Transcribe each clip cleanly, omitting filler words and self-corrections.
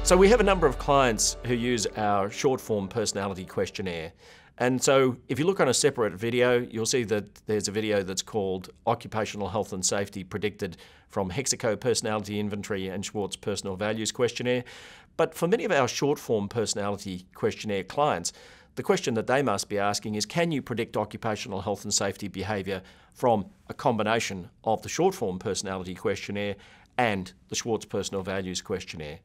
So we have a number of clients who use our short form personality questionnaire. And so if you look on a separate video, you'll see that there's a video that's called Occupational Health and Safety Predicted from Hexaco Personality Inventory and Schwartz Personal Values Questionnaire. But for many of our short form personality questionnaire clients, the question that they must be asking is, can you predict occupational health and safety behaviour from a combination of the short form personality questionnaire and the Schwartz Personal Values Questionnaire?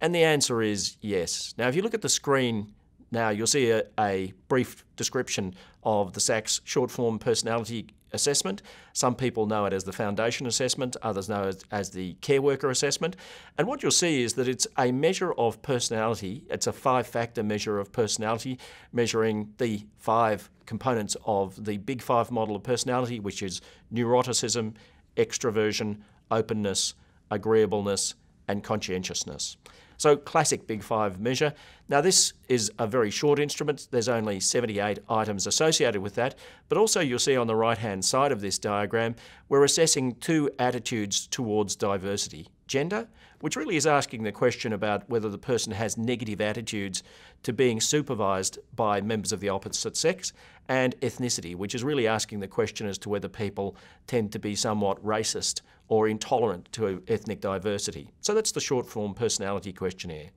And the answer is yes. Now, if you look at the screen now, you'll see a brief description of the SACS short form personality assessment. Some people know it as the foundation assessment, others know it as the care worker assessment. And what you'll see is that it's a measure of personality. It's a 5-factor measure of personality, measuring the 5 components of the Big 5 model of personality, which is neuroticism, extroversion, openness, agreeableness, and conscientiousness. So classic Big 5 measure. Now this is a very short instrument. There's only 78 items associated with that, but also you'll see on the right-hand side of this diagram, we're assessing 2 attitudes towards diversity. Gender, which really is asking the question about whether the person has negative attitudes to being supervised by members of the opposite sex, and ethnicity, which is really asking the question as to whether people tend to be somewhat racist or intolerant to ethnic diversity. So that's the short form personality questionnaire.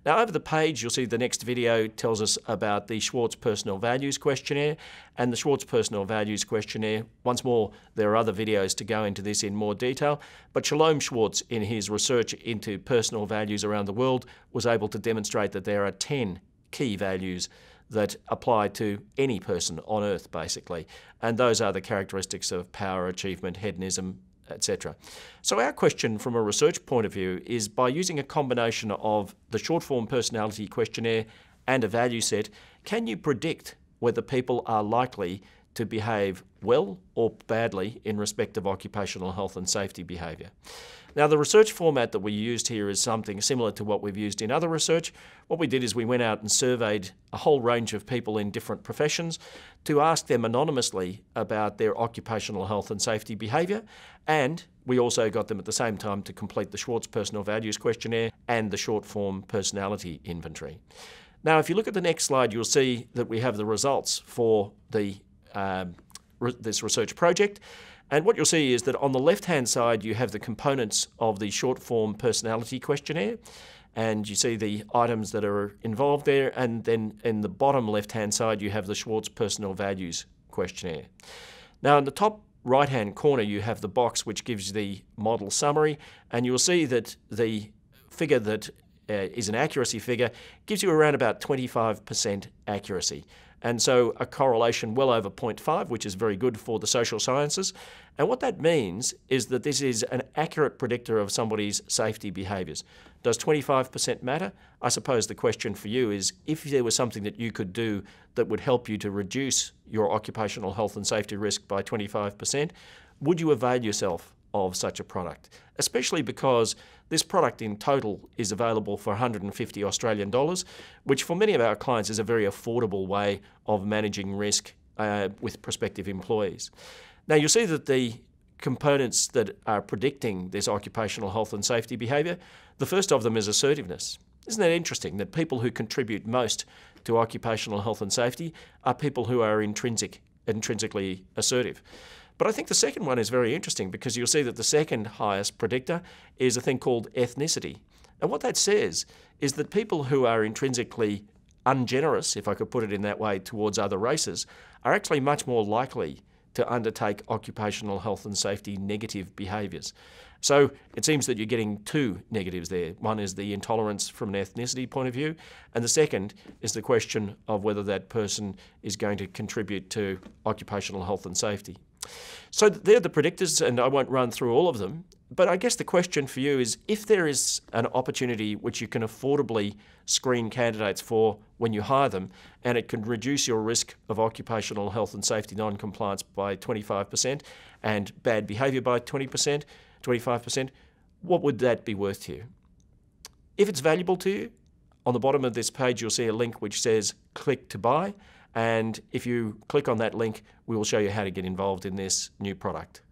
Now over the page you'll see the next video tells us about the Schwartz Personal Values Questionnaire and the Schwartz Personal Values Questionnaire. Once more, there are other videos to go into this in more detail, but Shalom Schwartz, in his research into personal values around the world, was able to demonstrate that there are 10 key values that apply to any person on earth, basically. And those are the characteristics of power, achievement, hedonism, etc. So our question from a research point of view is, by using a combination of the short form personality questionnaire and a value set, can you predict whether people are likely to behave well or badly in respect of occupational health and safety behaviour? Now, the research format that we used here is something similar to what we've used in other research. What we did is we went out and surveyed a whole range of people in different professions to ask them anonymously about their occupational health and safety behaviour, and we also got them at the same time to complete the Schwartz Personal Values Questionnaire and the short form personality inventory. Now, if you look at the next slide, you'll see that we have the results for this research project. And what you'll see is that on the left-hand side, you have the components of the short form personality questionnaire, and you see the items that are involved there. And then in the bottom left-hand side, you have the Schwartz Personal Values Questionnaire. Now, in the top right-hand corner, you have the box which gives the model summary, and you'll see that the figure that is an accuracy figure gives you around about 25% accuracy. And so a correlation well over 0.5, which is very good for the social sciences. And what that means is that this is an accurate predictor of somebody's safety behaviours. Does 25% matter? I suppose the question for you is, if there was something that you could do that would help you to reduce your occupational health and safety risk by 25%, would you avail yourself of such a product? Especially because this product in total is available for 150 Australian dollars, which for many of our clients is a very affordable way of managing risk with prospective employees. Now, you'll see that the components that are predicting this occupational health and safety behaviour, the first of them is assertiveness. Isn't that interesting that people who contribute most to occupational health and safety are people who are intrinsically assertive? But I think the second one is very interesting, because you'll see that the second highest predictor is a thing called ethnicity. And what that says is that people who are intrinsically ungenerous, if I could put it in that way, towards other races, are actually much more likely to undertake occupational health and safety negative behaviours. So it seems that you're getting 2 negatives there. One is the intolerance from an ethnicity point of view, and the second is the question of whether that person is going to contribute to occupational health and safety. So they're the predictors, and I won't run through all of them, but I guess the question for you is, if there is an opportunity which you can affordably screen candidates for when you hire them, and it can reduce your risk of occupational health and safety non-compliance by 25% and bad behaviour by 25%, what would that be worth to you? If it's valuable to you, on the bottom of this page you'll see a link which says click to buy. And if you click on that link, we will show you how to get involved in this new product.